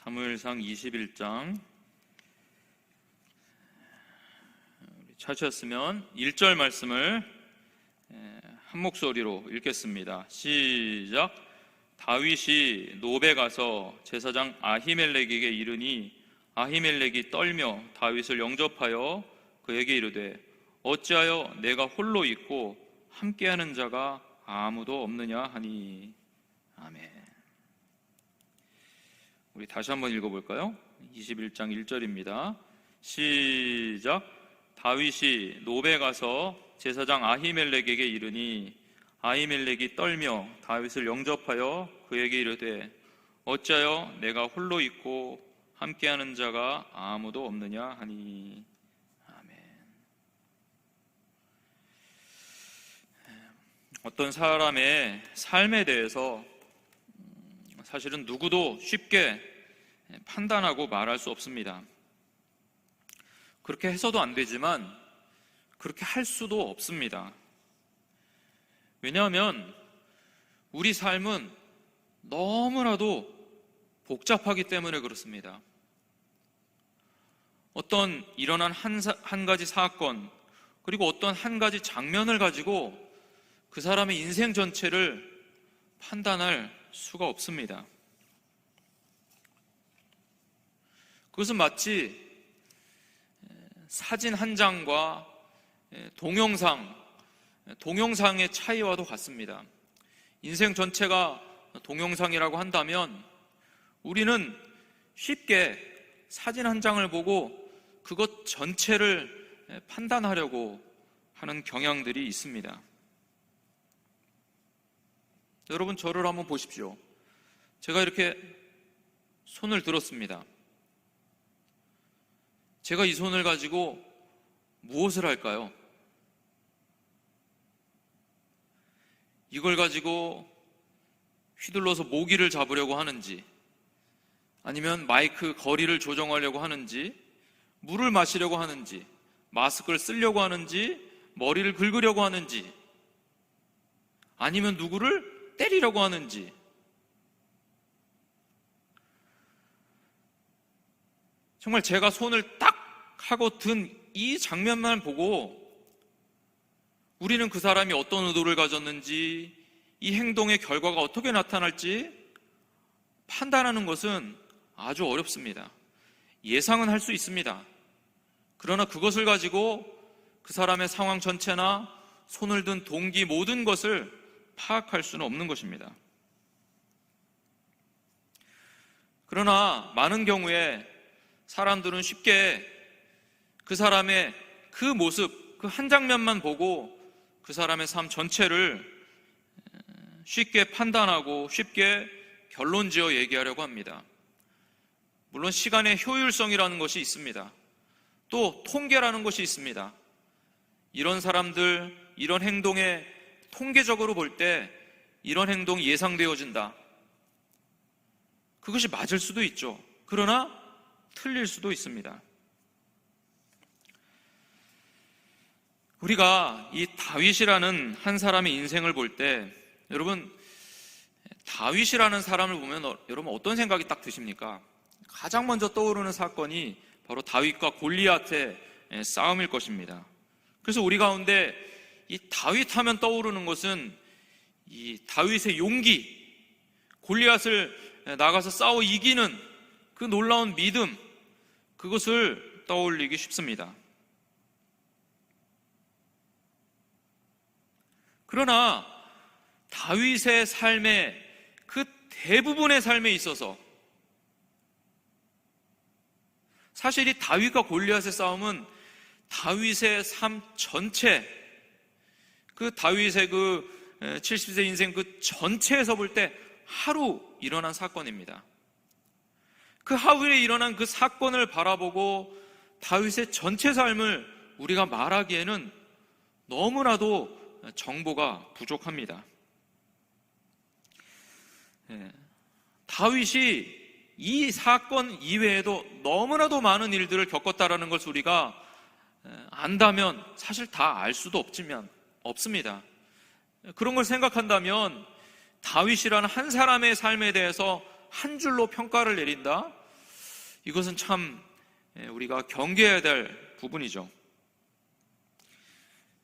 사무엘상 21장 찾으셨으면 1절 말씀을 한 목소리로 읽겠습니다. 시작. 다윗이 노베 가서 제사장 아히멜렉에게 이르니 아히멜렉이 떨며 다윗을 영접하여 그에게 이르되 어찌하여 내가 홀로 있고 함께하는 자가 아무도 없느냐 하니. 아멘. 우리 다시 한번 읽어볼까요? 21장 1절입니다. 시작. 다윗이 노베 가서 제사장 아히멜렉에게 이르니 아히멜렉이 떨며 다윗을 영접하여 그에게 이르되 어찌하여 내가 홀로 있고 함께하는 자가 아무도 없느냐 하니. 아멘. 어떤 사람의 삶에 대해서 사실은 누구도 쉽게 판단하고 말할 수 없습니다. 그렇게 해서도 안 되지만 그렇게 할 수도 없습니다. 왜냐하면 우리 삶은 너무나도 복잡하기 때문에 그렇습니다. 어떤 일어난 한 가지 사건, 그리고 어떤 한 가지 장면을 가지고 그 사람의 인생 전체를 판단할 수가 없습니다. 그것은 마치 사진 한 장과 동영상의 차이와도 같습니다. 인생 전체가 동영상이라고 한다면 우리는 쉽게 사진 한 장을 보고 그것 전체를 판단하려고 하는 경향들이 있습니다. 여러분, 저를 한번 보십시오. 제가 이렇게 손을 들었습니다. 제가 이 손을 가지고 무엇을 할까요? 이걸 가지고 휘둘러서 모기를 잡으려고 하는지, 아니면 마이크 거리를 조정하려고 하는지, 물을 마시려고 하는지, 마스크를 쓰려고 하는지, 머리를 긁으려고 하는지, 아니면 누구를 때리려고 하는지. 정말 제가 손을 딱 하고 든 이 장면만 보고 우리는 그 사람이 어떤 의도를 가졌는지, 이 행동의 결과가 어떻게 나타날지 판단하는 것은 아주 어렵습니다. 예상은 할 수 있습니다. 그러나 그것을 가지고 그 사람의 상황 전체나 손을 든 동기 모든 것을 파악할 수는 없는 것입니다. 그러나 많은 경우에 사람들은 쉽게 그 사람의 그 모습, 그 한 장면만 보고 그 사람의 삶 전체를 쉽게 판단하고 쉽게 결론지어 얘기하려고 합니다. 물론 시간의 효율성이라는 것이 있습니다. 또 통계라는 것이 있습니다. 이런 사람들, 이런 행동에 통계적으로 볼 때 이런 행동이 예상되어진다. 그것이 맞을 수도 있죠. 그러나 틀릴 수도 있습니다. 우리가 이 다윗이라는 한 사람의 인생을 볼 때, 여러분, 다윗이라는 사람을 보면 여러분 어떤 생각이 딱 드십니까? 가장 먼저 떠오르는 사건이 바로 다윗과 골리앗의 싸움일 것입니다. 그래서 우리 가운데 이 다윗 하면 떠오르는 것은 이 다윗의 용기, 골리앗을 나가서 싸워 이기는 그 놀라운 믿음, 그것을 떠올리기 쉽습니다. 그러나 다윗의 삶의 그 대부분의 삶에 있어서 사실 이 다윗과 골리앗의 싸움은 다윗의 삶 전체, 그 다윗의 그 70세 인생 그 전체에서 볼 때 하루 일어난 사건입니다. 그 하루에 일어난 그 사건을 바라보고 다윗의 전체 삶을 우리가 말하기에는 너무나도 정보가 부족합니다. 다윗이 이 사건 이외에도 너무나도 많은 일들을 겪었다라는 것을 우리가 안다면 사실 다 알 수도 없습니다. 그런 걸 생각한다면 다윗이라는 한 사람의 삶에 대해서 한 줄로 평가를 내린다? 이것은 참 우리가 경계해야 될 부분이죠.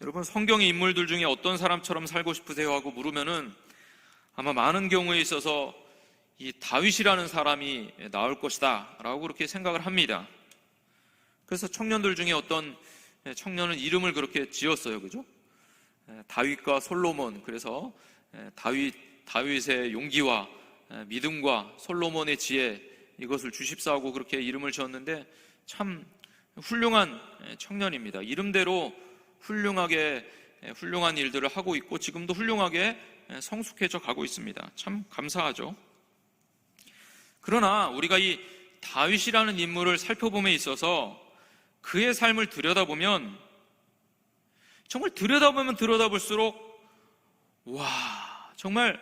여러분, 성경의 인물들 중에 어떤 사람처럼 살고 싶으세요? 하고 물으면은 아마 많은 경우에 있어서 이 다윗이라는 사람이 나올 것이다 라고 그렇게 생각을 합니다. 그래서 청년들 중에 어떤 청년은 이름을 그렇게 지었어요. 그죠? 다윗과 솔로몬. 그래서 다윗의 용기와 믿음과 솔로몬의 지혜, 이것을 주십사하고 그렇게 이름을 지었는데 참 훌륭한 청년입니다. 이름대로 훌륭한 일들을 하고 있고 지금도 훌륭하게 성숙해져 가고 있습니다. 참 감사하죠. 그러나 우리가 이 다윗이라는 인물을 살펴봄에 있어서 그의 삶을 들여다보면 정말 들여다보면 들여다볼수록 와, 정말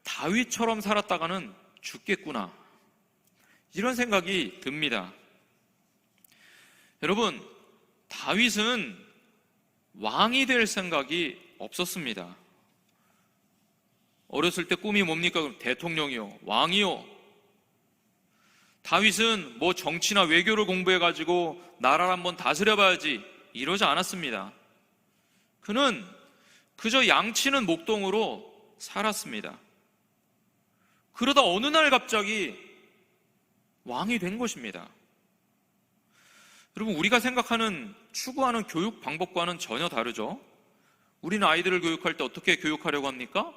다윗처럼 살았다가는 죽겠구나, 이런 생각이 듭니다. 여러분, 다윗은 왕이 될 생각이 없었습니다. 어렸을 때 꿈이 뭡니까? 대통령이요, 왕이요. 다윗은 뭐 정치나 외교를 공부해가지고 나라를 한번 다스려봐야지, 이러지 않았습니다. 그는 그저 양치는 목동으로 살았습니다. 그러다 어느 날 갑자기 왕이 된 것입니다. 여러분, 우리가 생각하는, 추구하는 교육 방법과는 전혀 다르죠. 우리는 아이들을 교육할 때 어떻게 교육하려고 합니까?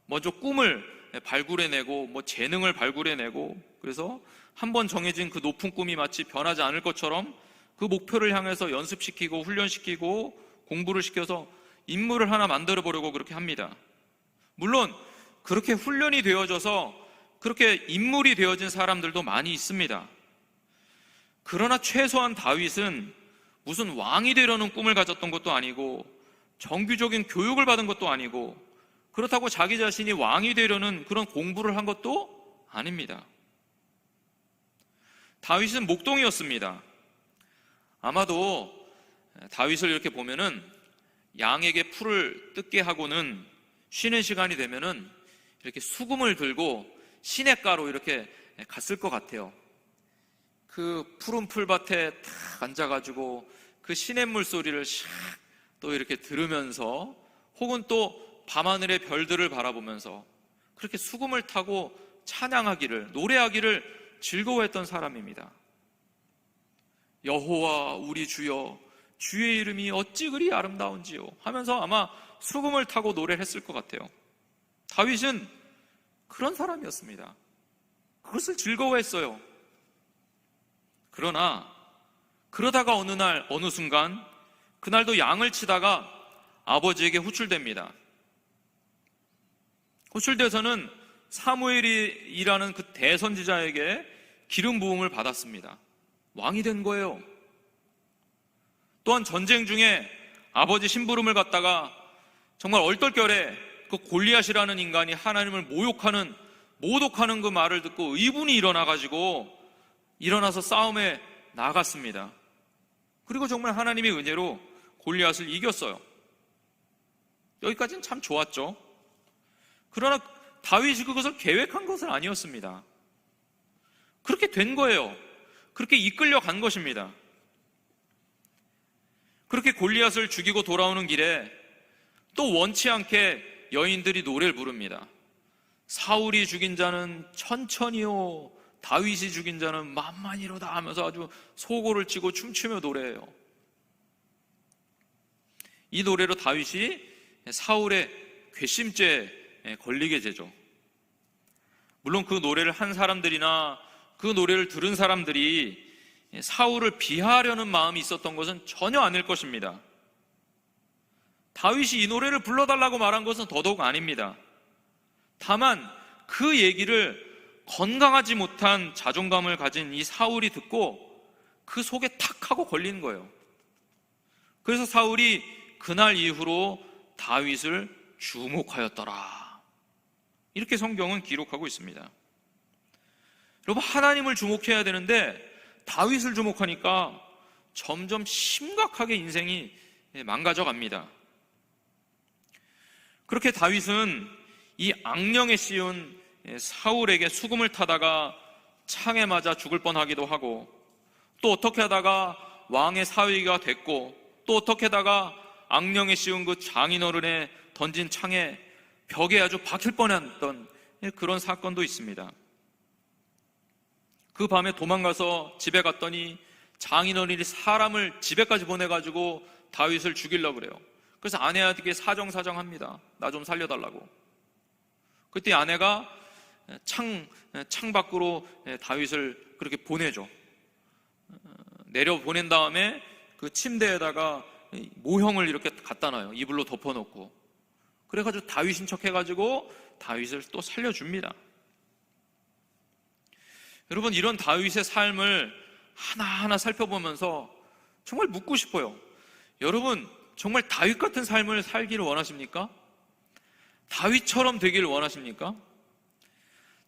먼저 꿈을 발굴해내고 재능을 발굴해내고, 그래서 한번 정해진 그 높은 꿈이 마치 변하지 않을 것처럼 그 목표를 향해서 연습시키고 훈련시키고 공부를 시켜서 인물을 하나 만들어 보려고 그렇게 합니다. 물론 그렇게 훈련이 되어져서 그렇게 인물이 되어진 사람들도 많이 있습니다. 그러나 최소한 다윗은 무슨 왕이 되려는 꿈을 가졌던 것도 아니고 정규적인 교육을 받은 것도 아니고 그렇다고 자기 자신이 왕이 되려는 그런 공부를 한 것도 아닙니다. 다윗은 목동이었습니다. 아마도 다윗을 이렇게 보면은 양에게 풀을 뜯게 하고는 쉬는 시간이 되면은 이렇게 수금을 들고 시냇가로 이렇게 갔을 것 같아요. 그 푸른 풀밭에 탁 앉아가지고 그 시냇물 소리를 샥 또 이렇게 들으면서, 혹은 또 밤하늘의 별들을 바라보면서 그렇게 수금을 타고 찬양하기를, 노래하기를 즐거워했던 사람입니다. 여호와 우리 주여, 주의 이름이 어찌 그리 아름다운지요 하면서 아마 수금을 타고 노래를 했을 것 같아요. 다윗은 그런 사람이었습니다. 그것을 즐거워했어요. 그러다가 어느 날, 어느 순간, 그날도 양을 치다가 아버지에게 호출됩니다. 호출돼서는 사무엘이라는 그 대선지자에게 기름 부음을 받았습니다. 왕이 된 거예요. 또한 전쟁 중에 아버지 심부름을 갖다가 정말 얼떨결에 그 골리앗이라는 인간이 하나님을 모독하는 그 말을 듣고 의분이 일어나서 싸움에 나갔습니다. 그리고 정말 하나님의 은혜로 골리앗을 이겼어요. 여기까지는 참 좋았죠. 그러나 다윗이 그것을 계획한 것은 아니었습니다. 그렇게 된 거예요. 그렇게 이끌려 간 것입니다. 그렇게 골리앗을 죽이고 돌아오는 길에 또 원치 않게 여인들이 노래를 부릅니다. 사울이 죽인 자는 천천히요, 다윗이 죽인 자는 만만히로다 하면서 아주 소고를 치고 춤추며 노래해요. 이 노래로 다윗이 사울의 괘씸죄에 걸리게 되죠. 물론 그 노래를 한 사람들이나 그 노래를 들은 사람들이 사울을 비하하려는 마음이 있었던 것은 전혀 아닐 것입니다. 다윗이 이 노래를 불러달라고 말한 것은 더더욱 아닙니다. 다만 그 얘기를 건강하지 못한 자존감을 가진 이 사울이 듣고 그 속에 탁 하고 걸리는 거예요. 그래서 사울이 그날 이후로 다윗을 주목하였더라, 이렇게 성경은 기록하고 있습니다. 여러분, 하나님을 주목해야 되는데 다윗을 주목하니까 점점 심각하게 인생이 망가져 갑니다. 그렇게 다윗은 이 악령에 씌운 사울에게 수금을 타다가 창에 맞아 죽을 뻔하기도 하고, 또 어떻게 하다가 왕의 사위가 됐고, 또 어떻게 하다가 악령에 씌운 그 장인어른의 던진 창에 벽에 아주 박힐 뻔했던 그런 사건도 있습니다. 그 밤에 도망가서 집에 갔더니 장인어른이 사람을 집에까지 보내가지고 다윗을 죽이려고 그래요. 그래서 아내에게 사정합니다. 나 좀 살려달라고. 그때 아내가 창 밖으로 다윗을 그렇게 보내죠. 내려 보낸 다음에 그 침대에다가 모형을 이렇게 갖다 놔요. 이불로 덮어놓고. 그래가지고 다윗인 척 해가지고 다윗을 또 살려줍니다. 여러분, 이런 다윗의 삶을 하나하나 살펴보면서 정말 묻고 싶어요. 여러분, 정말 다윗 같은 삶을 살기를 원하십니까? 다윗처럼 되기를 원하십니까?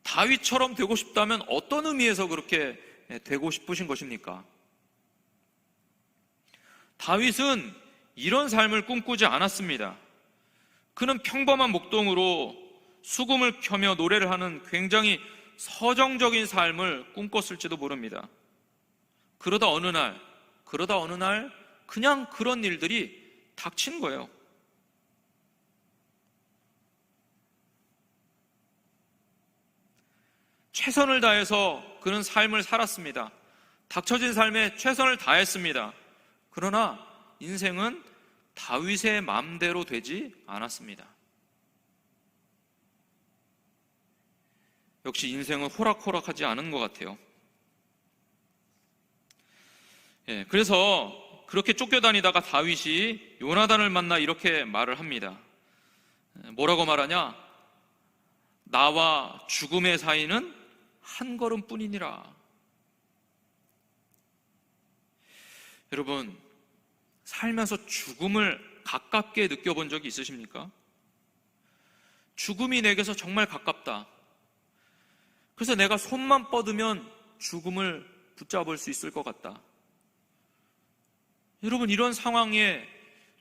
다윗처럼 되고 싶다면 어떤 의미에서 그렇게 되고 싶으신 것입니까? 다윗은 이런 삶을 꿈꾸지 않았습니다. 그는 평범한 목동으로 수금을 켜며 노래를 하는 굉장히 서정적인 삶을 꿈꿨을지도 모릅니다. 그러다 어느 날 그냥 그런 일들이 닥친 거예요. 최선을 다해서 그는 삶을 살았습니다. 닥쳐진 삶에 최선을 다했습니다. 그러나 인생은 다윗의 마음대로 되지 않았습니다. 역시 인생은 호락호락하지 않은 것 같아요. 그래서 그렇게 쫓겨다니다가 다윗이 요나단을 만나 이렇게 말을 합니다. 뭐라고 말하냐? 나와 죽음의 사이는 한 걸음뿐이니라. 여러분, 살면서 죽음을 가깝게 느껴본 적이 있으십니까? 죽음이 내게서 정말 가깝다. 그래서 내가 손만 뻗으면 죽음을 붙잡을 수 있을 것 같다. 여러분, 이런 상황에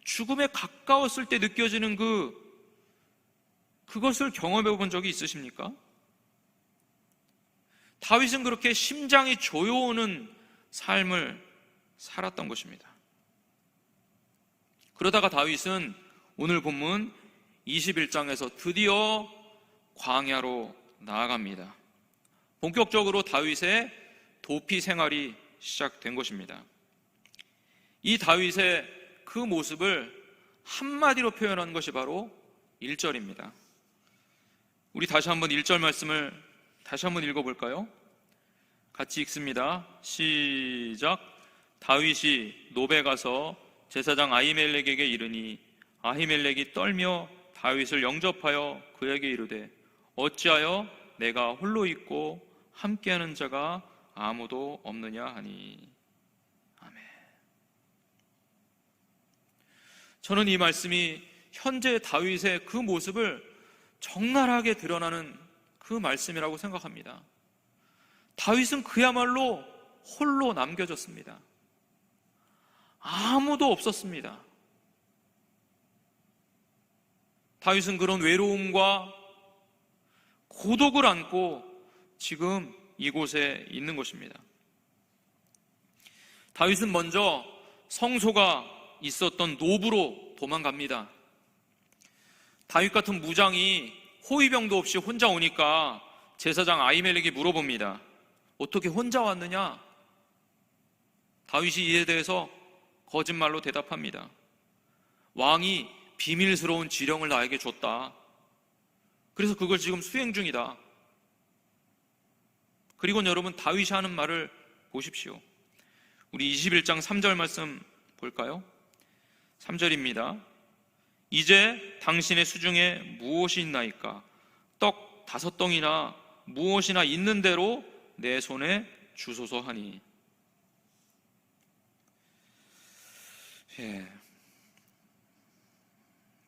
죽음에 가까웠을 때 느껴지는 그것을 경험해 본 적이 있으십니까? 다윗은 그렇게 심장이 조여오는 삶을 살았던 것입니다. 그러다가 다윗은 오늘 본문 21장에서 드디어 광야로 나아갑니다. 본격적으로 다윗의 도피 생활이 시작된 것입니다. 이 다윗의 그 모습을 한마디로 표현한 것이 바로 1절입니다. 우리 다시 한번 1절 말씀을 다시 한번 읽어볼까요? 같이 읽습니다. 시작. 다윗이 노베 가서 제사장 아히멜렉에게 이르니 아히멜렉이 떨며 다윗을 영접하여 그에게 이르되 어찌하여 내가 홀로 있고 함께하는 자가 아무도 없느냐 하니. 아멘. 저는 이 말씀이 현재 다윗의 그 모습을 적나라하게 드러나는 그 말씀이라고 생각합니다. 다윗은 그야말로 홀로 남겨졌습니다. 아무도 없었습니다. 다윗은 그런 외로움과 고독을 안고 지금 이곳에 있는 것입니다. 다윗은 먼저 성소가 있었던 노브로 도망갑니다. 다윗 같은 무장이 호위병도 없이 혼자 오니까 제사장 아히멜렉이 물어봅니다. 어떻게 혼자 왔느냐? 다윗이 이에 대해서 거짓말로 대답합니다. 왕이 비밀스러운 지령을 나에게 줬다. 그래서 그걸 지금 수행 중이다. 그리고 여러분, 다윗이 하는 말을 보십시오. 우리 21장 3절 말씀 볼까요? 3절입니다. 이제 당신의 수중에 무엇이 있나이까? 떡 5덩이나 무엇이나 있는 대로 내 손에 주소서 하니.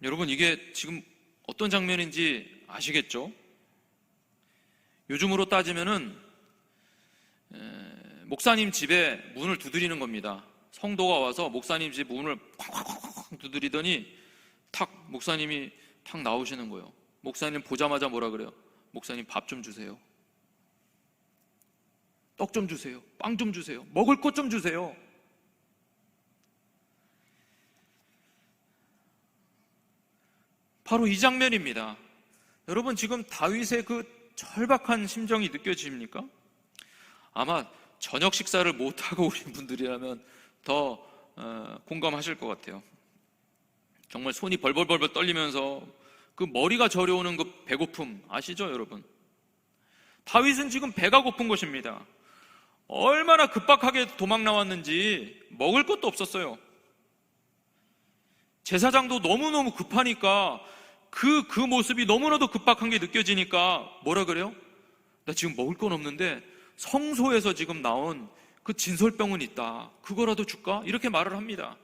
여러분, 이게 지금 어떤 장면인지 아시겠죠? 요즘으로 따지면은 목사님 집에 문을 두드리는 겁니다. 성도가 와서 목사님 집 문을 쾅쾅쾅 두드리더니 탁 목사님이 탁 나오시는 거예요. 목사님 보자마자 뭐라 그래요? 목사님 밥 좀 주세요. 떡 좀 주세요, 빵 좀 주세요, 먹을 것 좀 주세요. 바로 이 장면입니다. 여러분, 지금 다윗의 그 절박한 심정이 느껴집니까? 아마 저녁 식사를 못하고 오신 분들이라면 더 공감하실 것 같아요. 정말 손이 벌벌벌벌 떨리면서 그 머리가 저려오는 그 배고픔 아시죠, 여러분? 다윗은 지금 배가 고픈 것입니다. 얼마나 급박하게 도망 나왔는지 먹을 것도 없었어요. 제사장도 너무너무 급하니까 그 모습이 너무나도 급박한 게 느껴지니까 뭐라 그래요? 나 지금 먹을 건 없는데 성소에서 지금 나온 그 진설병은 있다. 그거라도 줄까? 이렇게 말을 합니다.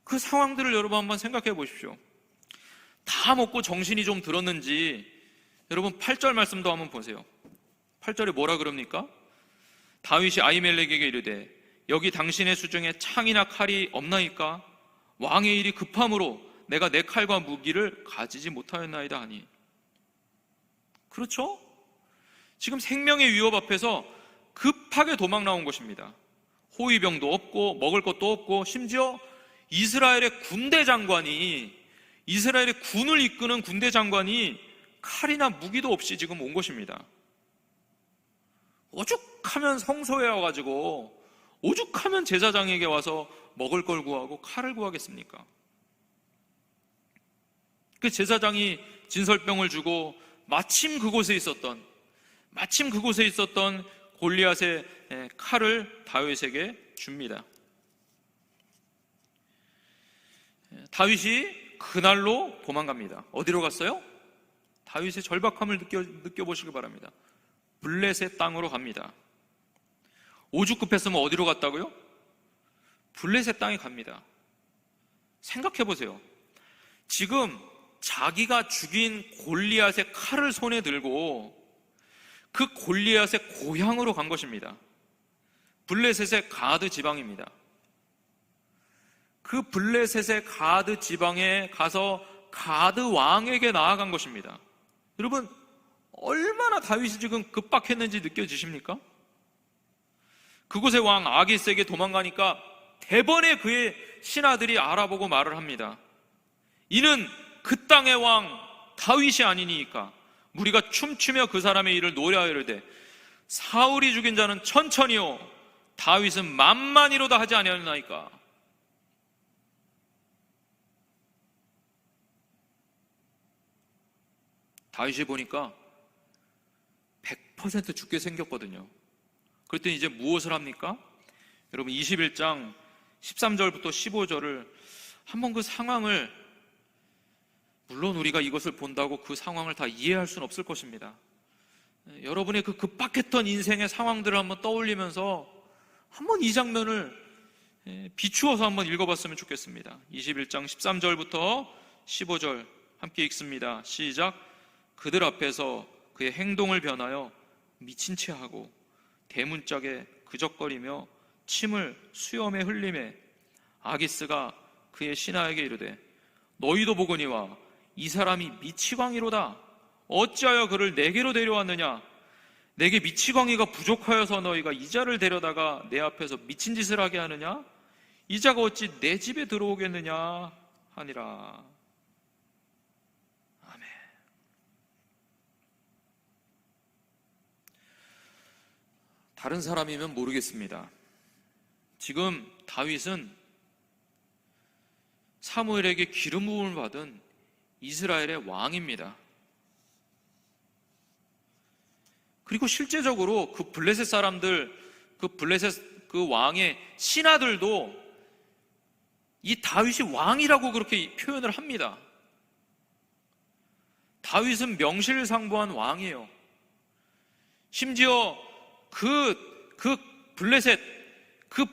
그 상황들을 여러분 한번 생각해 보십시오. 다 먹고 정신이 좀 들었는지 여러분 8절 말씀도 한번 보세요. 8절에 뭐라 그럽니까? 다윗이 아히멜렉에게 이르되 여기 당신의 수중에 창이나 칼이 없나이까? 왕의 일이 급함으로 내가 내 칼과 무기를 가지지 못하였나이다 하니. 그렇죠? 지금 생명의 위협 앞에서 급하게 도망 나온 것입니다. 호위병도 없고 먹을 것도 없고 심지어 이스라엘의 군대 장관이, 이스라엘의 군을 이끄는 군대 장관이 칼이나 무기도 없이 지금 온 것입니다. 오죽하면 성소에 와가지고 오죽하면 제사장에게 와서 먹을 걸 구하고 칼을 구하겠습니까? 그 제사장이 진설병을 주고 마침 그곳에 있었던 골리앗의 칼을 다윗에게 줍니다. 다윗이 그날로 도망갑니다. 어디로 갔어요? 다윗의 절박함을 느껴보시기 바랍니다. 블레셋 땅으로 갑니다. 오죽 급했으면 어디로 갔다고요? 블레셋 땅에 갑니다. 생각해 보세요. 지금 자기가 죽인 골리앗의 칼을 손에 들고 그 골리앗의 고향으로 간 것입니다. 블레셋의 가드 지방입니다. 그 블레셋의 가드 지방에 가서 가드 왕에게 나아간 것입니다. 여러분, 얼마나 다윗이 지금 급박했는지 느껴지십니까? 그곳의 왕 아기스에게 도망가니까 대번에 그의 신하들이 알아보고 말을 합니다. 이는 그 땅의 왕 다윗이 아니니까 무리가 춤추며 그 사람의 일을 노래하여르되 사울이 죽인 자는 천천히요 다윗은 만만히로다 하지 아니하였나이까. 다윗이 보니까 100% 죽게 생겼거든요. 그랬더니 이제 무엇을 합니까? 여러분 21장 13절부터 15절을 한번 그 상황을, 물론 우리가 이것을 본다고 그 상황을 다 이해할 수는 없을 것입니다. 여러분의 그 급박했던 인생의 상황들을 한번 떠올리면서 한번 이 장면을 비추어서 한번 읽어봤으면 좋겠습니다. 21장 13절부터 15절 함께 읽습니다. 시작. 그들 앞에서 그의 행동을 변하여 미친 채 하고 대문짝에 그적거리며 침을 수염에 흘리매 아기스가 그의 신하에게 이르되 너희도 보거니와 이 사람이 미치광이로다. 어찌하여 그를 내게로 데려왔느냐? 내게 미치광이가 부족하여서 너희가 이 자를 데려다가 내 앞에서 미친 짓을 하게 하느냐? 이 자가 어찌 내 집에 들어오겠느냐 하니라. 아멘. 다른 사람이면 모르겠습니다. 지금 다윗은 사무엘에게 기름 부음을 받은 이스라엘의 왕입니다. 그리고 실제적으로 그 블레셋 사람들, 그 블레셋 그 왕의 신하들도 이 다윗이 왕이라고 그렇게 표현을 합니다. 다윗은 명실상부한 왕이에요. 심지어 그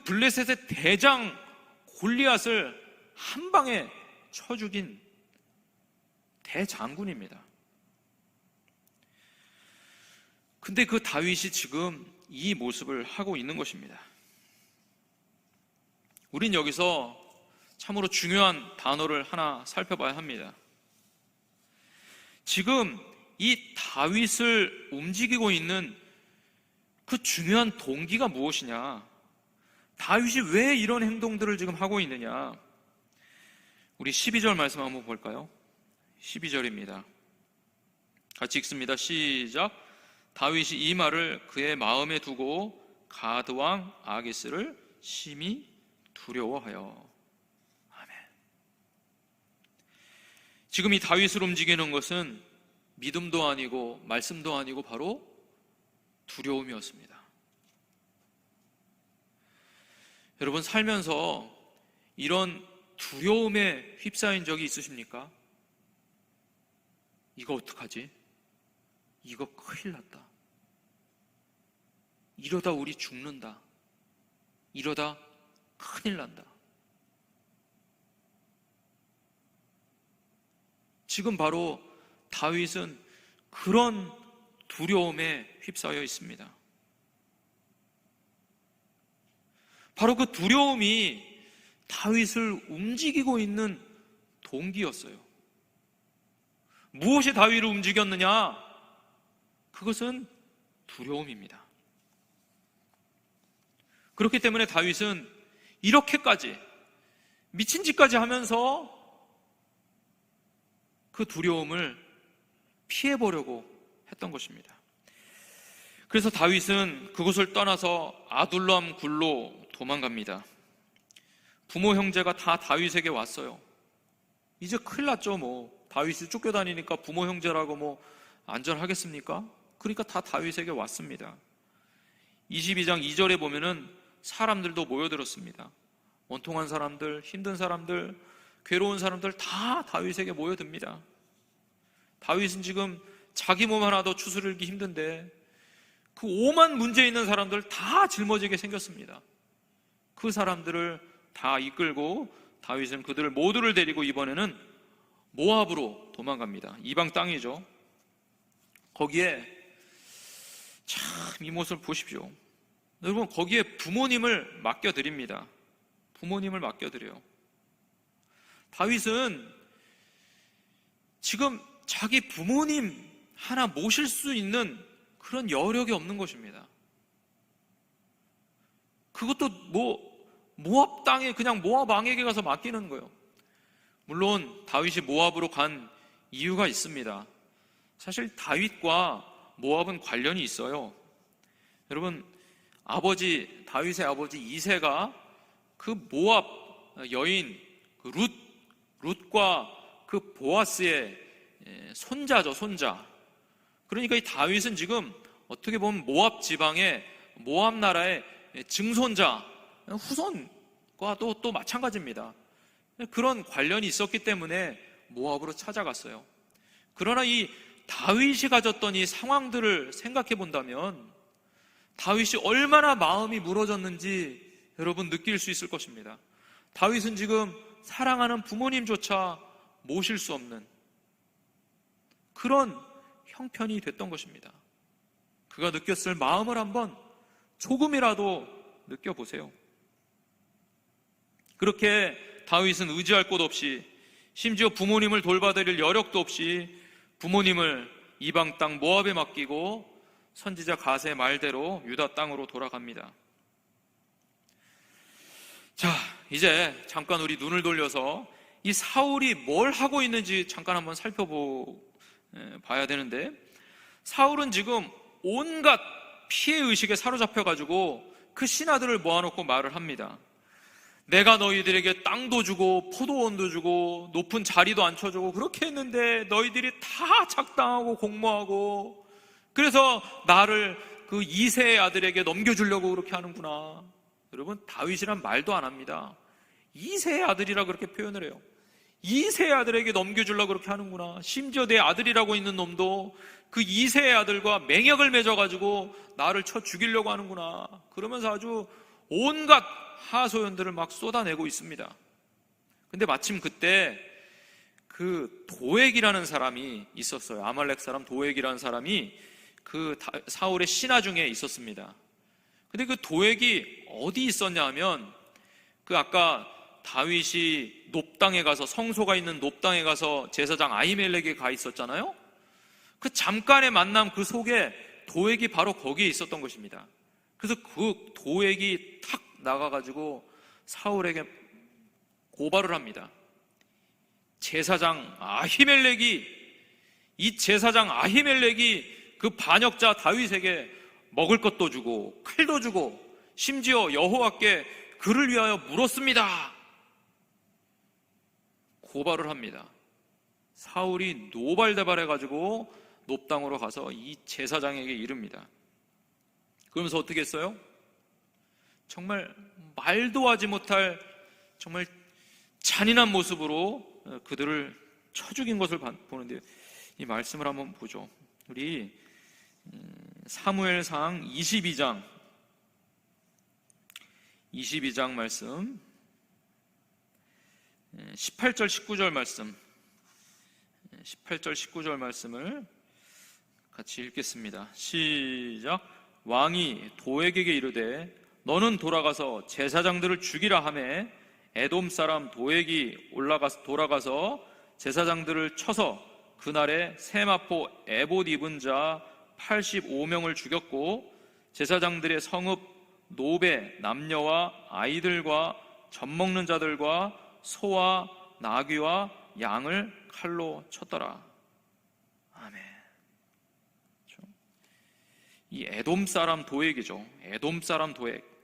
블레셋의 대장 골리앗을 한 방에 쳐 죽인 대장군입니다. 근데 그 다윗이 지금 이 모습을 하고 있는 것입니다. 우린 여기서 참으로 중요한 단어를 하나 살펴봐야 합니다. 지금 이 다윗을 움직이고 있는 그 중요한 동기가 무엇이냐? 다윗이 왜 이런 행동들을 지금 하고 있느냐? 우리 12절 말씀 한번 볼까요? 12절입니다. 같이 읽습니다. 시작. 다윗이 이 말을 그의 마음에 두고 가드 왕 아기스를 심히 두려워하여. 아멘. 지금 이 다윗을 움직이는 것은 믿음도 아니고 말씀도 아니고 바로 두려움이었습니다. 여러분, 살면서 이런 두려움에 휩싸인 적이 있으십니까? 이거 어떡하지? 이거 큰일 났다. 이러다 우리 죽는다. 이러다 큰일 난다. 지금 바로 다윗은 그런 두려움에 휩싸여 있습니다. 바로 그 두려움이 다윗을 움직이고 있는 동기였어요. 무엇이 다윗을 움직였느냐? 그것은 두려움입니다. 그렇기 때문에 다윗은 이렇게까지 미친 짓까지 하면서 그 두려움을 피해보려고 했던 것입니다. 그래서 다윗은 그곳을 떠나서 아둘람 굴로 도망갑니다. 부모 형제가 다 다윗에게 왔어요. 이제 큰일 났죠. 다윗이 쫓겨다니니까 부모 형제라고 안전하겠습니까? 그러니까 다 다윗에게 왔습니다. 22장 2절에 보면은 사람들도 모여들었습니다. 원통한 사람들, 힘든 사람들, 괴로운 사람들 다 다윗에게 모여듭니다. 다윗은 지금 자기 몸 하나도 추스르기 힘든데 그 오만 문제 있는 사람들 다 짊어지게 생겼습니다. 그 사람들을 다 이끌고 다윗은 그들을 모두를 데리고 이번에는 모압으로 도망갑니다. 이방 땅이죠. 거기에 참 이 모습을 보십시오. 여러분, 거기에 부모님을 맡겨드립니다. 부모님을 맡겨드려요. 다윗은 지금 자기 부모님 하나 모실 수 있는 그런 여력이 없는 것입니다. 그것도 모압 땅에 그냥 모압 왕에게 가서 맡기는 거예요. 물론 다윗이 모압으로 간 이유가 있습니다. 사실 다윗과 모압은 관련이 있어요. 여러분, 다윗의 아버지 이새가 그 모압 여인 룻과 그 보아스의 손자죠, 손자. 그러니까 이 다윗은 지금 어떻게 보면 모압 지방의 모압 나라의 증손자, 후손과 또 마찬가지입니다. 그런 관련이 있었기 때문에 모압으로 찾아갔어요. 그러나 이 다윗이 가졌던 이 상황들을 생각해 본다면 다윗이 얼마나 마음이 무너졌는지 여러분 느낄 수 있을 것입니다. 다윗은 지금 사랑하는 부모님조차 모실 수 없는 그런 형편이 됐던 것입니다. 그가 느꼈을 마음을 한번 조금이라도 느껴보세요. 그렇게 다윗은 의지할 곳 없이, 심지어 부모님을 돌봐드릴 여력도 없이 부모님을 이방 땅 모압에 맡기고 선지자 갓의 말대로 유다 땅으로 돌아갑니다. 자, 이제 잠깐 우리 눈을 돌려서 이 사울이 뭘 하고 있는지 잠깐 한번 살펴봐야 되는데, 사울은 지금 온갖 피해의식에 사로잡혀가지고 그 신하들을 모아놓고 말을 합니다. 내가 너희들에게 땅도 주고 포도원도 주고 높은 자리도 앉혀주고 그렇게 했는데 너희들이 다 작당하고 공모하고 그래서 나를 그 이새의 아들에게 넘겨주려고 그렇게 하는구나. 여러분, 다윗이란 말도 안 합니다. 이새의 아들이라 그렇게 표현을 해요. 이새의 아들에게 넘겨주려고 그렇게 하는구나. 심지어 내 아들이라고 있는 놈도 그 이새의 아들과 맹약을 맺어가지고 나를 쳐 죽이려고 하는구나. 그러면서 아주 온갖 하소연들을 막 쏟아내고 있습니다. 근데 마침 그때 그 도액이라는 사람이 있었어요. 아말렉 사람 도액이라는 사람이 그 사울의 신하 중에 있었습니다. 근데 그 도액이 어디 있었냐 하면 그 아까 다윗이 높당에 가서 성소가 있는 높당에 가서 제사장 아히멜렉에 가 있었잖아요. 그 잠깐의 만남 그 속에 도액이 바로 거기에 있었던 것입니다. 그래서 그 도액이 탁 나가가지고 사울에게 고발을 합니다. 제사장 아히멜렉이 그 반역자 다윗에게 먹을 것도 주고 칼도 주고 심지어 여호와께 그를 위하여 물었습니다. 고발을 합니다. 사울이 노발대발해가지고 놋당으로 가서 이 제사장에게 이릅니다. 그러면서 어떻게 했어요? 정말 말도 하지 못할 정말 잔인한 모습으로 그들을 쳐 죽인 것을 보는데, 이 말씀을 한번 보죠. 우리 사무엘상 22장 말씀 18절 19절 말씀 18절 19절 말씀을 같이 읽겠습니다. 시작. 왕이 도액에게 이르되 너는 돌아가서 제사장들을 죽이라 하매 에돔 사람 도액이 돌아가서 제사장들을 쳐서 그날에 세마포 에봇 입은 자 85명을 죽였고 제사장들의 성읍 노베 남녀와 아이들과 젖먹는 자들과 소와 나귀와 양을 칼로 쳤더라. 아멘. 이 에돔 사람 도액이죠. 에돔 사람 도액.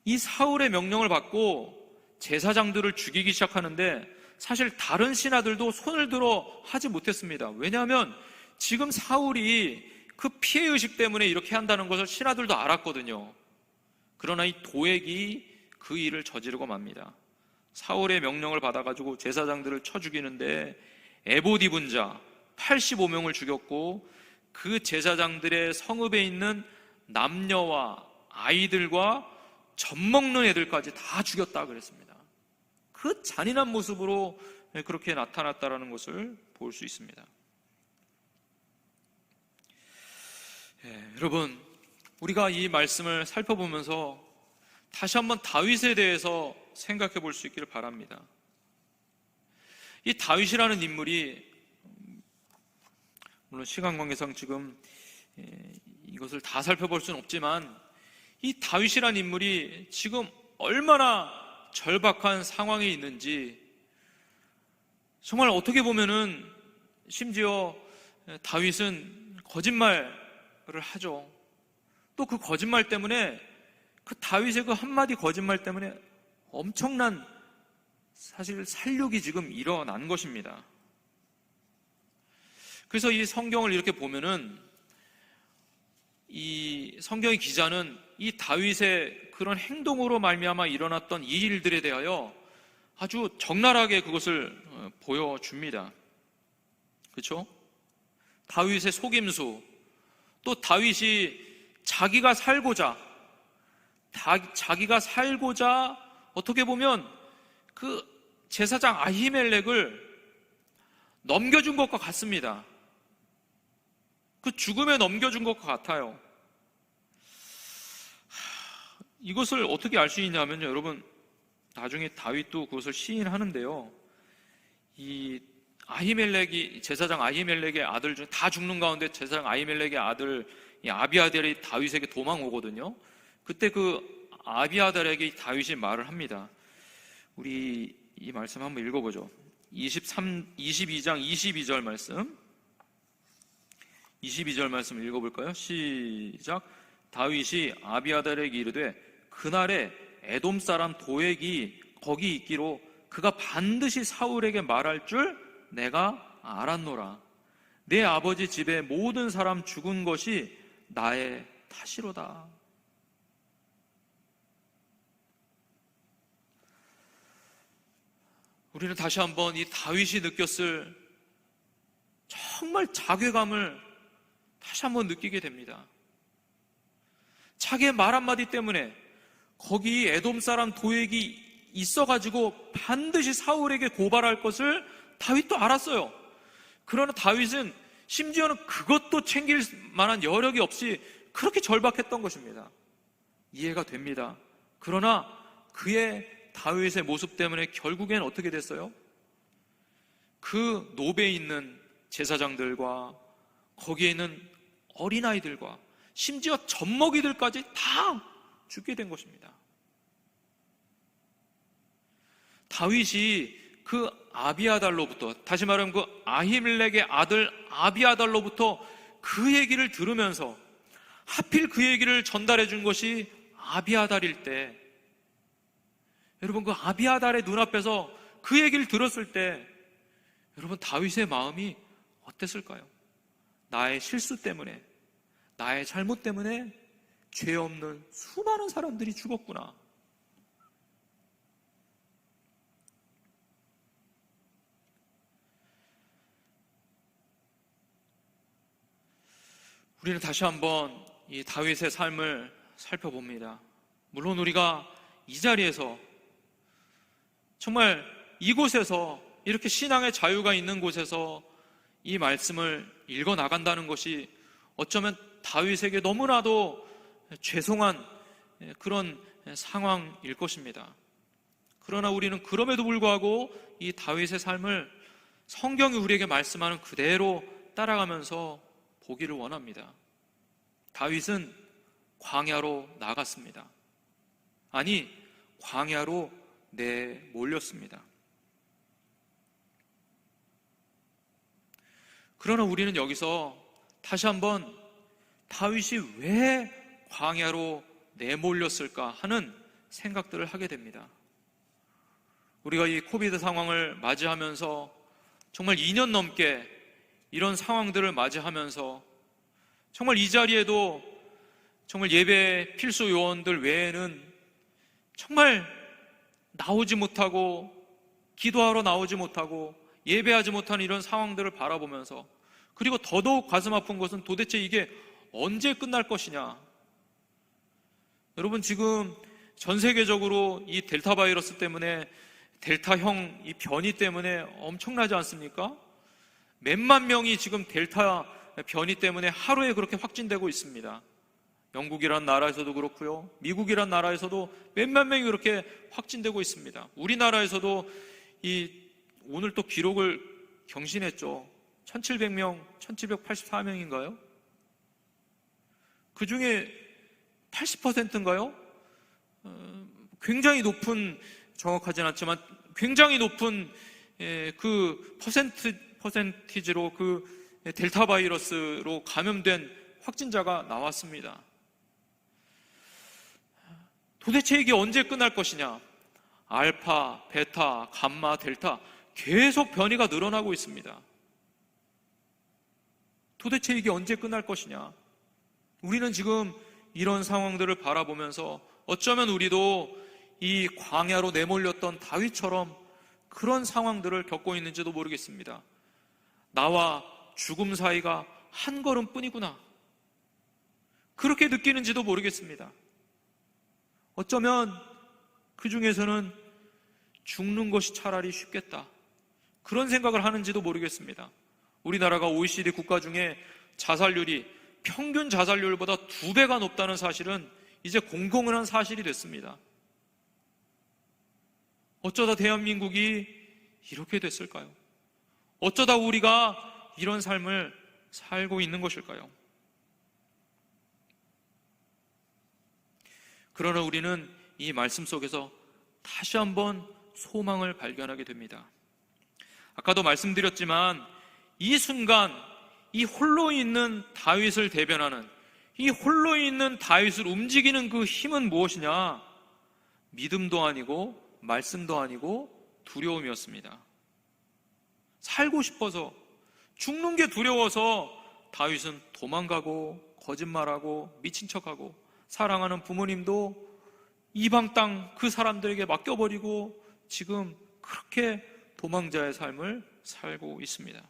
이 사울의 명령을 받고 제사장들을 죽이기 시작하는데 사실 다른 신하들도 손을 들어 하지 못했습니다. 왜냐하면 지금 사울이 그 피해의식 때문에 이렇게 한다는 것을 신하들도 알았거든요. 그러나 이 도액이 그 일을 저지르고 맙니다. 사울의 명령을 받아가지고 제사장들을 쳐 죽이는데 에봇 입은 자 85명을 죽였고 그 제사장들의 성읍에 있는 남녀와 아이들과 젖먹는 애들까지 다 죽였다 그랬습니다. 그 잔인한 모습으로 그렇게 나타났다는 것을 볼 수 있습니다. 여러분, 우리가 이 말씀을 살펴보면서 다시 한번 다윗에 대해서 생각해 볼 수 있기를 바랍니다. 이 다윗이라는 인물이 물론 시간 관계상 지금 이것을 다 살펴볼 수는 없지만 이 다윗이라는 인물이 지금 얼마나 절박한 상황에 있는지, 정말 어떻게 보면은 심지어 다윗은 거짓말을 하죠. 또 그 거짓말 때문에, 그 다윗의 그 한마디 거짓말 때문에 엄청난 사실 살육이 지금 일어난 것입니다. 그래서 이 성경을 이렇게 보면은 이 성경의 기자는 이 다윗의 그런 행동으로 말미암아 일어났던 이 일들에 대하여 아주 적나라하게 그것을 보여줍니다. 그렇죠? 다윗의 속임수, 또 다윗이 자기가 살고자 어떻게 보면 그 제사장 아히멜렉을 넘겨준 것과 같습니다. 그 죽음에 넘겨준 것과 같아요. 이것을 어떻게 알 수 있냐면요, 여러분, 나중에 다윗도 그것을 시인하는데요, 이 아히멜렉이, 제사장 아히멜렉의 아들 중 다 죽는 가운데 제사장 아히멜렉의 아들 이 아비아달이 다윗에게 도망오거든요. 그때 그 아비아달에게 다윗이 말을 합니다. 우리 이 말씀 한번 읽어보죠. 22장 22절 말씀 22절 말씀 읽어볼까요? 시작. 다윗이 아비아달에게 이르되 그날에 에돔 사람 도액이 거기 있기로 그가 반드시 사울에게 말할 줄 내가 알았노라. 내 아버지 집에 모든 사람 죽은 것이 나의 탓이로다. 우리는 다시 한번 이 다윗이 느꼈을 정말 자괴감을 다시 한번 느끼게 됩니다. 자기의 말 한마디 때문에 거기 에돔 사람 도액이 있어가지고 반드시 사울에게 고발할 것을 다윗도 알았어요. 그러나 다윗은 심지어는 그것도 챙길 만한 여력이 없이 그렇게 절박했던 것입니다. 이해가 됩니다. 그러나 그의 다윗의 모습 때문에 결국엔 어떻게 됐어요? 그 노베에 있는 제사장들과 거기에 있는 어린아이들과 심지어 젖먹이들까지 다 죽게 된 것입니다. 다윗이 그 아비아달로부터, 다시 말하면 그 아히멜렉의 아들 아비아달로부터 그 얘기를 들으면서 하필 그 얘기를 전달해 준 것이 아비아달일 때, 여러분 그 아비아달의 눈앞에서 그 얘기를 들었을 때 여러분 다윗의 마음이 어땠을까요? 나의 실수 때문에, 나의 잘못 때문에 죄 없는 수많은 사람들이 죽었구나. 우리는 다시 한번 이 다윗의 삶을 살펴봅니다. 물론 우리가 이 자리에서 정말 이곳에서 이렇게 신앙의 자유가 있는 곳에서 이 말씀을 읽어 나간다는 것이 어쩌면 다윗에게 너무나도 죄송한 그런 상황일 것입니다. 그러나 우리는 그럼에도 불구하고 이 다윗의 삶을 성경이 우리에게 말씀하는 그대로 따라가면서 보기를 원합니다. 다윗은 광야로 나갔습니다. 아니, 광야로 내몰렸습니다. 그러나 우리는 여기서 다시 한번 다윗이 왜 광야로 내몰렸을까 하는 생각들을 하게 됩니다. 우리가 이 코비드 상황을 맞이하면서 정말 2년 넘게 이런 상황들을 맞이하면서 정말 이 자리에도 정말 예배 필수 요원들 외에는 정말 나오지 못하고 기도하러 나오지 못하고 예배하지 못하는 이런 상황들을 바라보면서, 그리고 더더욱 가슴 아픈 것은 도대체 이게 언제 끝날 것이냐. 여러분 지금 전 세계적으로 이 델타 바이러스 때문에, 델타형 이 변이 때문에 엄청나지 않습니까? 몇만 명이 지금 델타 변이 때문에 하루에 그렇게 확진되고 있습니다. 영국이란 나라에서도 그렇고요, 미국이란 나라에서도 몇만 명이 그렇게 확진되고 있습니다. 우리나라에서도 오늘 또 기록을 경신했죠. 1700명, 1784명인가요? 그 중에 80%인가요? 굉장히 높은, 정확하진 않지만 굉장히 높은 그 퍼센티지로 그 델타 바이러스로 감염된 확진자가 나왔습니다. 도대체 이게 언제 끝날 것이냐? 알파, 베타, 감마, 델타 계속 변이가 늘어나고 있습니다. 도대체 이게 언제 끝날 것이냐? 우리는 지금 이런 상황들을 바라보면서 어쩌면 우리도 이 광야로 내몰렸던 다윗처럼 그런 상황들을 겪고 있는지도 모르겠습니다. 나와 죽음 사이가 한 걸음뿐이구나, 그렇게 느끼는지도 모르겠습니다. 어쩌면 그 중에서는 죽는 것이 차라리 쉽겠다, 그런 생각을 하는지도 모르겠습니다. 우리나라가 OECD 국가 중에 자살률이 평균 자살률보다 2배가 높다는 사실은 이제 공공한 사실이 됐습니다. 어쩌다 대한민국이 이렇게 됐을까요? 어쩌다 우리가 이런 삶을 살고 있는 것일까요? 그러나 우리는 이 말씀 속에서 다시 한번 소망을 발견하게 됩니다. 아까도 말씀드렸지만 이 순간 이 홀로 있는 다윗을 대변하는, 이 홀로 있는 다윗을 움직이는 그 힘은 무엇이냐? 믿음도 아니고 말씀도 아니고 두려움이었습니다. 살고 싶어서, 죽는 게 두려워서 다윗은 도망가고 거짓말하고 미친 척하고 사랑하는 부모님도 이방 땅 그 사람들에게 맡겨버리고 지금 그렇게 도망자의 삶을 살고 있습니다.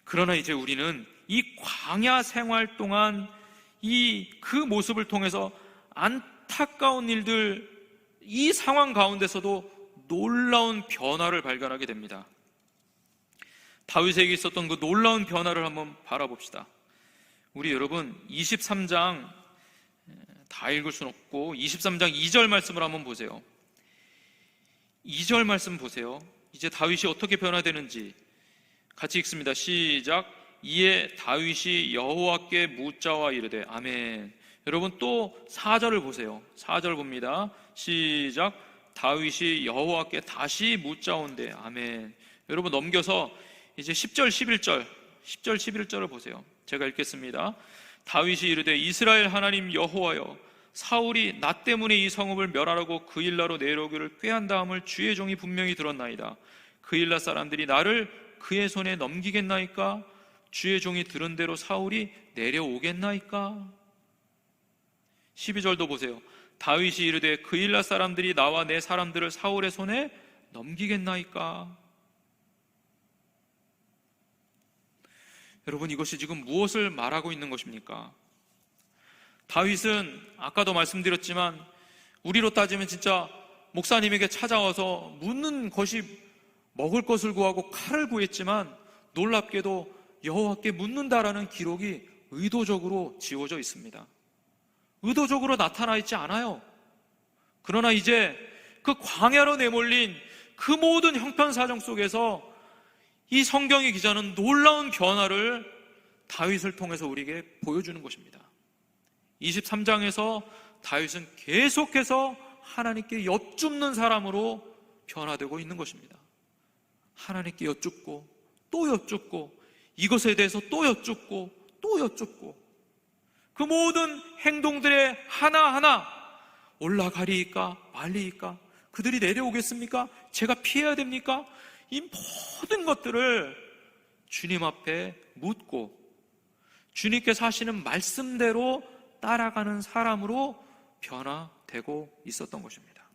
그러나 이제 우리는 이 광야 생활 동안 그 모습을 통해서 안타까운 일들, 이 상황 가운데서도 놀라운 변화를 발견하게 됩니다. 다윗에게 있었던 그 놀라운 변화를 한번 바라봅시다. 우리 여러분 23장 다 읽을 수는 없고 23장 2절 말씀을 한번 보세요. 2절 말씀 보세요. 이제 다윗이 어떻게 변화되는지 같이 읽습니다. 시작. 이에 다윗이 여호와께 묻자와 이르되 아멘. 여러분 또 4절을 보세요. 4절 봅니다. 시작. 다윗이 여호와께 다시 묻자온대 아멘. 여러분 넘겨서 이제 10절 11절을 보세요. 제가 읽겠습니다. 다윗이 이르되 이스라엘 하나님 여호와여, 사울이 나 때문에 이 성읍을 멸하라고 그일라로 내려오기를 꾀한 다음을 주의 종이 분명히 들었나이다. 그일라 사람들이 나를 그의 손에 넘기겠나이까? 주의 종이 들은 대로 사울이 내려오겠나이까? 12절도 보세요. 다윗이 이르되 그일라 사람들이 나와 내 사람들을 사울의 손에 넘기겠나이까? 여러분 이것이 지금 무엇을 말하고 있는 것입니까? 다윗은 아까도 말씀드렸지만 우리로 따지면 진짜 목사님에게 찾아와서 묻는 것이 먹을 것을 구하고 칼을 구했지만 놀랍게도 여호와께 묻는다라는 기록이 의도적으로 지워져 있습니다. 의도적으로 나타나 있지 않아요. 그러나 이제 그 광야로 내몰린 그 모든 형편사정 속에서 이 성경의 기자는 놀라운 변화를 다윗을 통해서 우리에게 보여주는 것입니다. 23장에서 다윗은 계속해서 하나님께 여쭙는 사람으로 변화되고 있는 것입니다. 하나님께 여쭙고 또 여쭙고 이것에 대해서 또 여쭙고 또 여쭙고 그 모든 행동들의 하나하나 올라가리이까 말리이까? 그들이 내려오겠습니까? 제가 피해야 됩니까? 이 모든 것들을 주님 앞에 묻고 주님께서 하시는 말씀대로 따라가는 사람으로 변화되고 있었던 것입니다.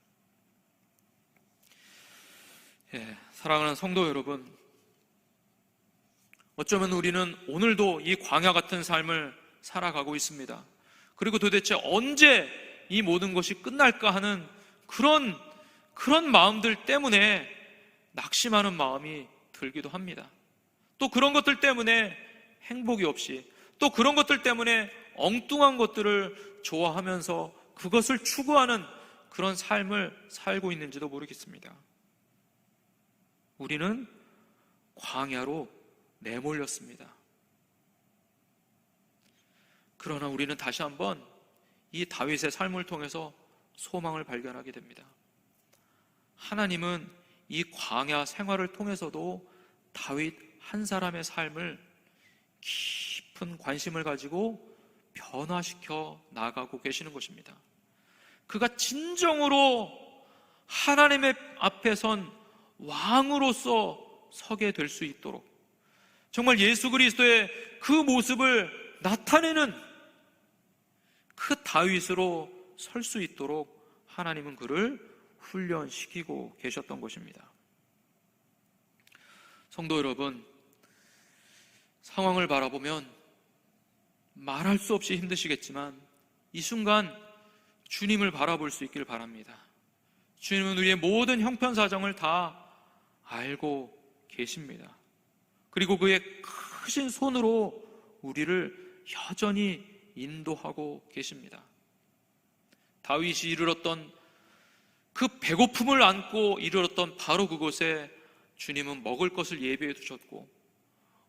사랑하는 성도 여러분, 어쩌면 우리는 오늘도 이 광야 같은 삶을 살아가고 있습니다. 그리고 도대체 언제 이 모든 것이 끝날까 하는 그런 마음들 때문에 낙심하는 마음이 들기도 합니다. 또 그런 것들 때문에 행복이 없이, 또 그런 것들 때문에 엉뚱한 것들을 좋아하면서 그것을 추구하는 그런 삶을 살고 있는지도 모르겠습니다. 우리는 광야로 내몰렸습니다. 그러나 우리는 다시 한번 이 다윗의 삶을 통해서 소망을 발견하게 됩니다. 하나님은 이 광야 생활을 통해서도 다윗 한 사람의 삶을 깊은 관심을 가지고 변화시켜 나가고 계시는 것입니다. 그가 진정으로 하나님의 앞에 선 왕으로서 서게 될 수 있도록, 정말 예수 그리스도의 그 모습을 나타내는 그 다윗으로 설 수 있도록 하나님은 그를 훈련시키고 계셨던 것입니다. 성도 여러분, 상황을 바라보면 말할 수 없이 힘드시겠지만 이 순간 주님을 바라볼 수 있기를 바랍니다. 주님은 우리의 모든 형편사정을 다 알고 계십니다. 그리고 그의 크신 손으로 우리를 여전히 인도하고 계십니다. 다윗이 이르렀던 그 배고픔을 안고 이르렀던 바로 그곳에 주님은 먹을 것을 예비해 두셨고,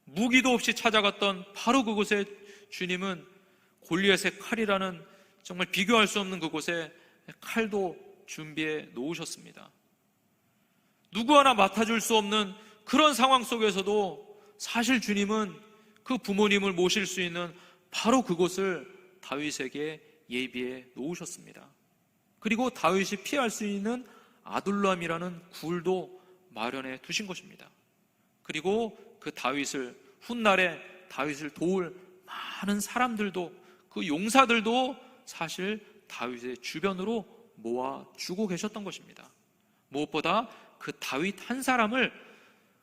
무기도 없이 찾아갔던 바로 그곳에 주님은 골리앗의 칼이라는 정말 비교할 수 없는 그곳에 칼도 준비해 놓으셨습니다. 누구 하나 맡아줄 수 없는 그런 상황 속에서도 사실 주님은 그 부모님을 모실 수 있는 바로 그곳을 다윗에게 예비해 놓으셨습니다. 그리고 다윗이 피할 수 있는 아둘람이라는 굴도 마련해 두신 것입니다. 그리고 그 다윗을 훗날에 다윗을 도울 많은 사람들도, 그 용사들도 사실 다윗의 주변으로 모아주고 계셨던 것입니다. 무엇보다 그 다윗 한 사람을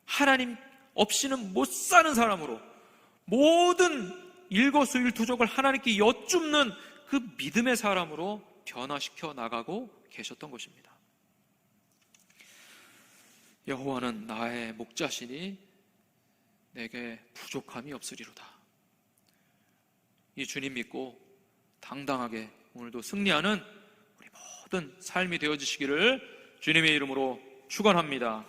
하나님 없이는 못 사는 사람으로, 모든 일거수일투족을 하나님께 여쭙는 그 믿음의 사람으로 변화시켜 나가고 계셨던 것입니다. 여호와는 나의 목자시니 내게 부족함이 없으리로다. 이 주님 믿고 당당하게 오늘도 승리하는 우리 모든 삶이 되어주시기를 주님의 이름으로 축원합니다.